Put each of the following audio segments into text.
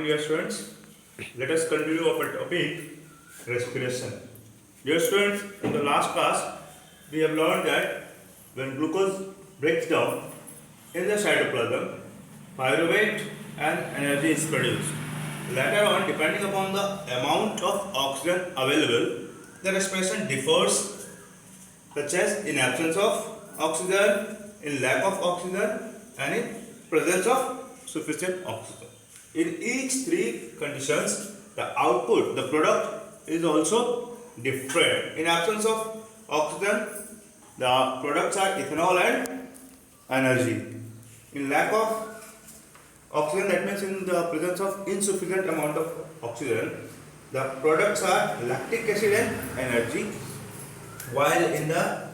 morning, dear students. Let us continue our topic respiration. Dear students, in the last class, we have learned that when glucose breaks down in the cytoplasm, pyruvate and energy is produced. Later on, depending upon the amount of oxygen available, the respiration differs, such as in absence of oxygen, in lack of oxygen, and in presence of sufficient oxygen. In each three conditions, the output, the product is also different. In absence of oxygen, the products are ethanol and energy. In lack of oxygen, that means in the presence of insufficient amount of oxygen, the products are lactic acid and energy. While in the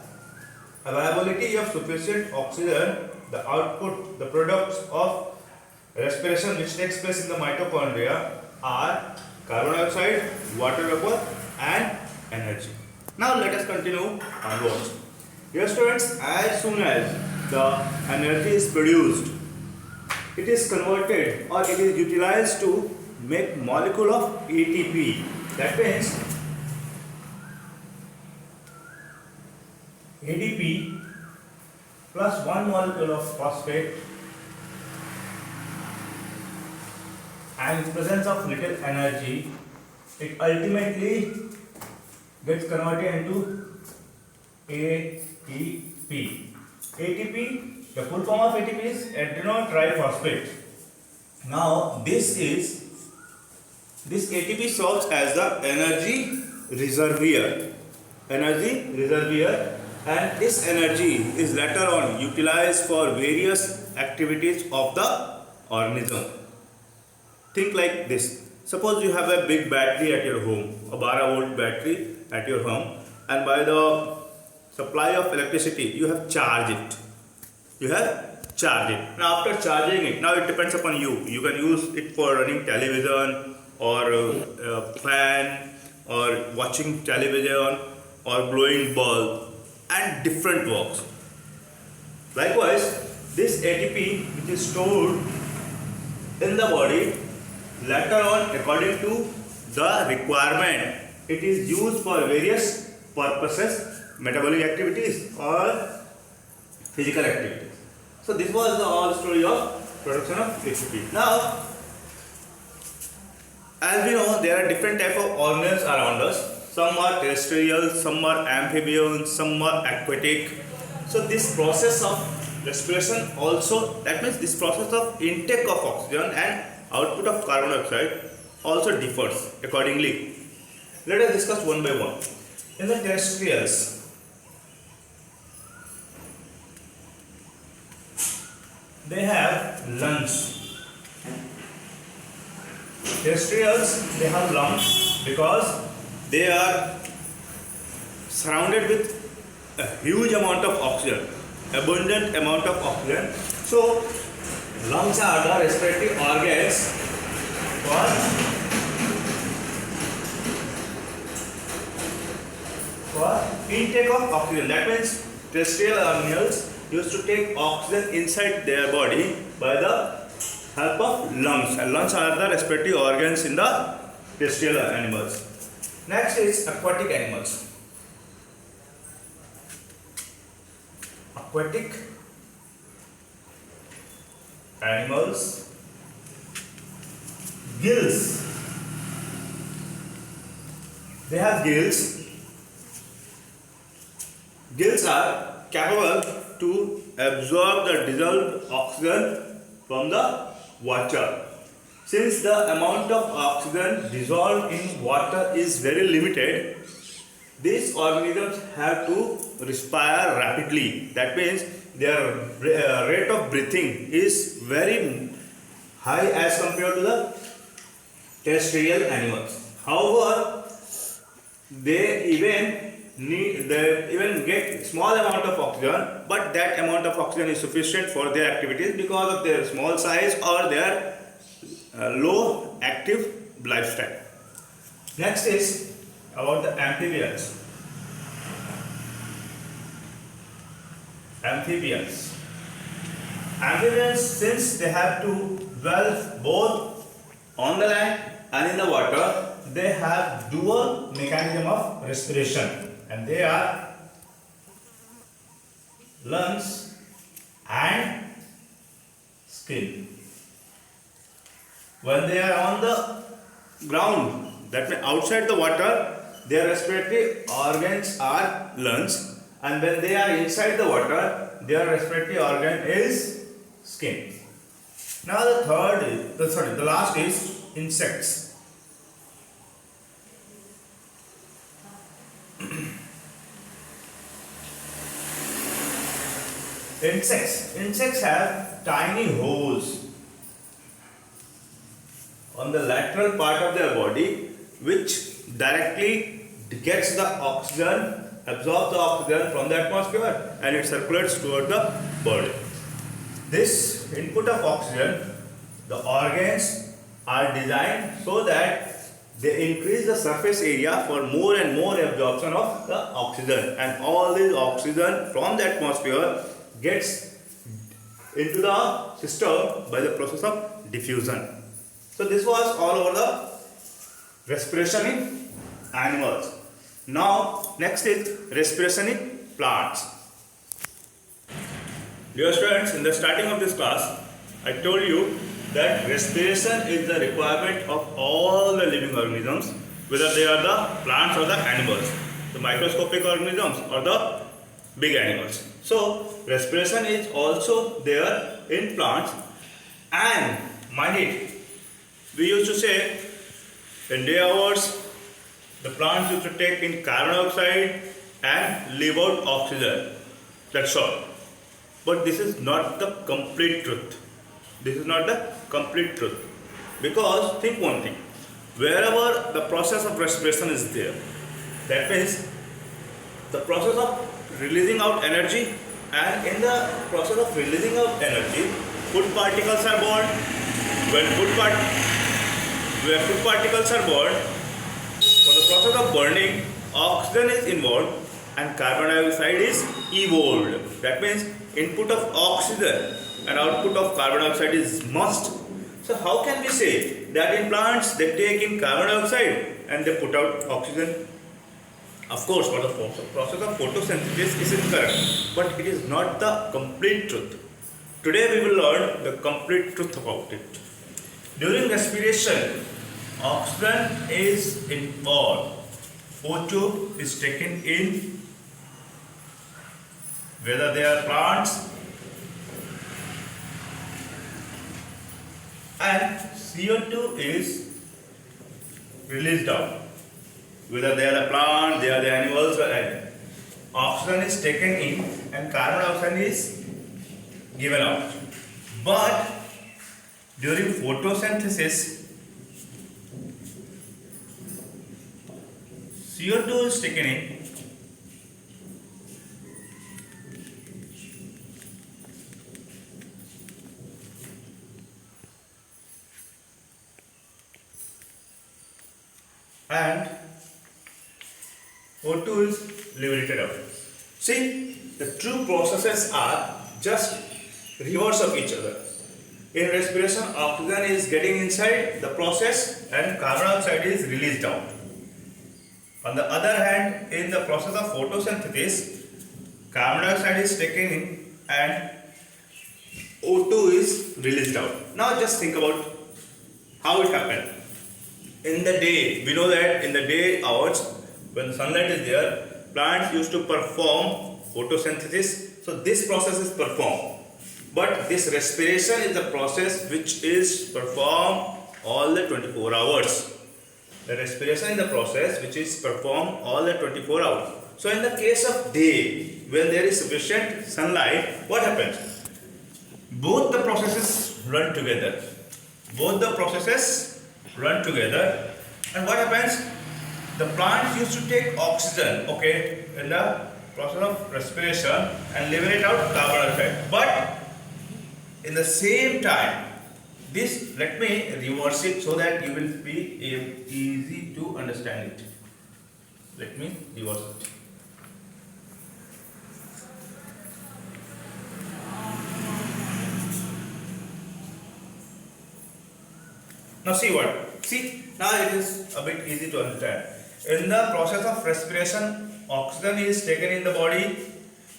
availability of sufficient oxygen, the output, the products of respiration which takes place in the mitochondria are carbon dioxide, water vapor and energy. Now let us continue onwards. Dear students, as soon as the energy is produced, it is converted or it is utilized to make molecule of ATP. That means ADP plus one molecule of phosphate and in presence of little energy, it ultimately gets converted into ATP. ATP, the full form of ATP is adrenotriphosphate. Now this ATP serves as the energy reservoir. And this energy is later on utilized for various activities of the organism. Think like this. Suppose you have a big battery at your home, a 12-volt battery at your home, and by the supply of electricity, you have charged it. Now after charging it, now it depends upon you. You can use it for running television or fan or watching television or blowing bulb and different works. Likewise, this ATP which is stored in the body, later on according to the requirement, it is used for various purposes, metabolic activities or physical activities. So this was the whole story of production of ATP. Now, as we know, there are different type of organisms around us. Some are terrestrial, some are amphibians, some are aquatic. So this process of respiration also, that means this process of intake of oxygen and output of carbon dioxide also differs accordingly. Let us discuss one by one. In the terrestrials, they have lungs. Terrestrials, they have lungs because they are surrounded with a huge amount of oxygen, abundant amount of oxygen. So lungs are the respiratory organs for intake of oxygen. That means terrestrial animals used to take oxygen inside their body by the help of lungs. And lungs are the respiratory organs in the terrestrial animals. Next is aquatic animals. Aquatic animals, gills. They have gills. Gills are capable to absorb the dissolved oxygen from the water. Since the amount of oxygen dissolved in water is very limited, these organisms have to respire rapidly. That means their rate of breathing is very high as compared to the terrestrial animals. However, they even get small amount of oxygen, but that amount of oxygen is sufficient for their activities because of their small size or their low active lifestyle. Next is about the amphibians. Amphibians, since they have to dwell both on the land and in the water, they have dual mechanism of respiration, and they are lungs and skin. When they are on the ground, that means outside the water, their respiratory organs are lungs, and when they are inside the water, their respiratory organ is skin. Now the last is insects. Insects have tiny holes on the lateral part of their body, which directly gets the oxygen, absorbs the oxygen from the atmosphere, and it circulates toward the body. This input of oxygen, the organs are designed so that they increase the surface area for more and more absorption of the oxygen, and all this oxygen from the atmosphere gets into the system by the process of diffusion. So this was all over the respiration in animals. Now next is respiration in plants. Dear students, in the starting of this class, I told you that respiration is the requirement of all the living organisms, whether they are the plants or the animals, the microscopic organisms or the big animals. So respiration is also there in plants, and mind it, we used to say in day hours the plants used to take in carbon dioxide and leave out oxygen. That's all. But this is not the complete truth. This is not the complete truth. Because think one thing, wherever the process of respiration is there, that means the process of releasing out energy, and in the process of releasing out energy, food particles are born. When food particles are born, for the process of burning, oxygen is involved and carbon dioxide is evolved. That means input of oxygen and output of carbon dioxide is must. So how can we say that in plants they take in carbon dioxide and they put out oxygen? Of course, for the process of photosynthesis is incorrect, but it is not the complete truth. Today we will learn the complete truth about it. During respiration, oxygen is involved. O2 is taken in, whether they are plants, and CO2 is released out, whether they are the plant, they are the animals or anything. Oxygen is taken in and carbon dioxide is given out. But during photosynthesis, CO2 is taken in and O2 is liberated out. See, the true processes are just reverse of each other. In respiration, oxygen is getting inside the process and carbon dioxide is released out. On the other hand, in the process of photosynthesis, carbon dioxide is taken in and O2 is released out. Now just think about how it happened. In the day, we know that in the day hours, when the sunlight is there, plants used to perform photosynthesis. So this process is performed. But this respiration is the process which is performed all the 24 hours. The respiration is the process which is performed all the 24 hours. So in the case of day, when there is sufficient sunlight, what happens? Both the processes run together. And what happens? The plants used to take oxygen, okay, in the process of respiration and liberate out carbon dioxide. But in the same time, this, let me reverse it so that you will be easy to understand it. Let me reverse it. Now see what? See, now it is a bit easy to understand. In the process of respiration, oxygen is taken in the body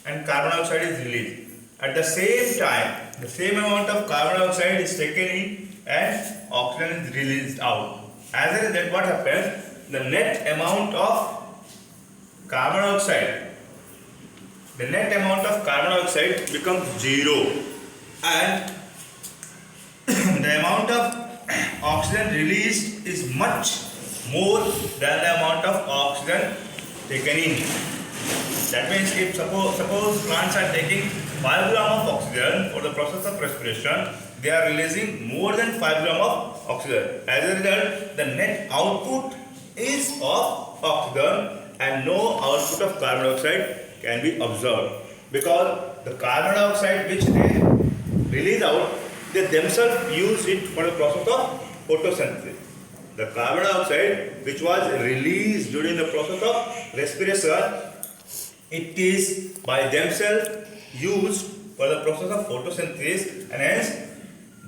and carbon dioxide is released. At the same time, the same amount of carbon dioxide is taken in and oxygen is released out. As a result, what happens? The net amount of carbon dioxide, becomes zero, and the amount of oxygen released is much more than the amount of oxygen taken in. That means if suppose plants are taking 5 gram of oxygen for the process of respiration, they are releasing more than 5 gram of oxygen. As a result, the net output is of oxygen and no output of carbon dioxide can be observed, because the carbon dioxide which they release out, they themselves use it for the process of photosynthesis. The carbon dioxide which was released during the process of respiration, it is by themselves used for the process of photosynthesis, and hence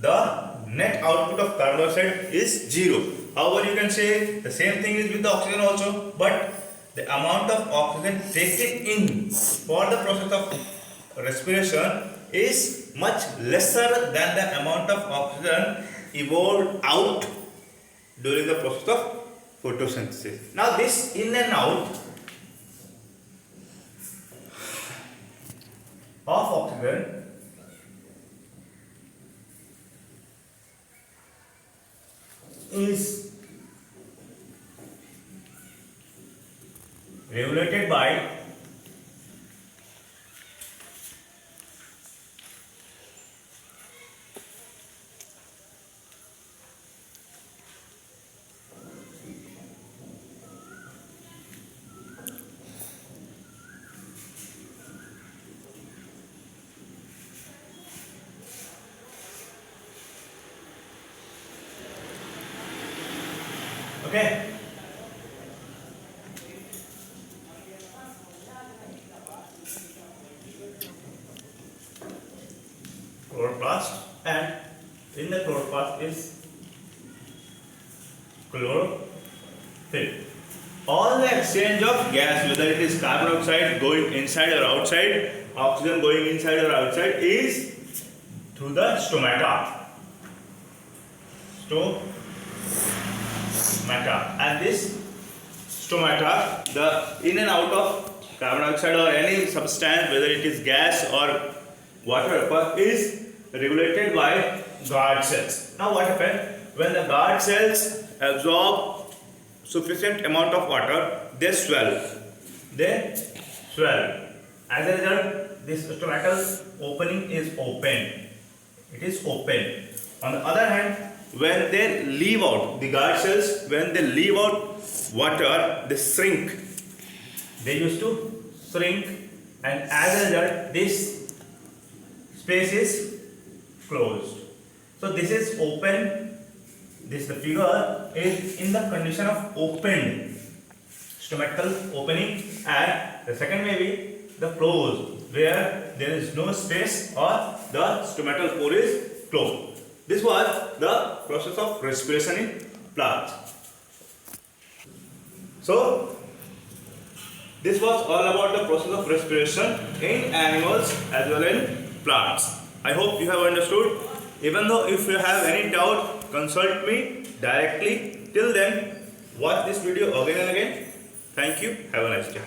the net output of carbon dioxide is zero. However, you can say the same thing is with the oxygen also, but the amount of oxygen taken in for the process of respiration is much lesser than the amount of oxygen evolved out during the process of photosynthesis. Now this in and out of oxygen is regulated by okay. Chloroplast, and in the chloroplast is chlorophyll. All the exchange of gas, whether it is carbon dioxide going inside or outside, oxygen going inside or outside, is through the stomata. And this stomata, the in and out of carbon dioxide or any substance, whether it is gas or water, is regulated by guard cells. Now what happens when the guard cells absorb sufficient amount of water? They swell. As a result, this stomatal opening is open. It is open. On the other hand, when they leave out the guard cells, when they leave out water, they shrink. They used to shrink, and as a result, this space is closed. So this is open. The figure is in the condition of open stomatal opening, and the second may be the closed, where there is no space or the stomatal pore is closed. This was the process of respiration in plants. So this was all about the process of respiration in animals as well as in plants. I hope you have understood. Even though if you have any doubt, consult me directly. Till then, watch this video again and again. Thank you. Have a nice day.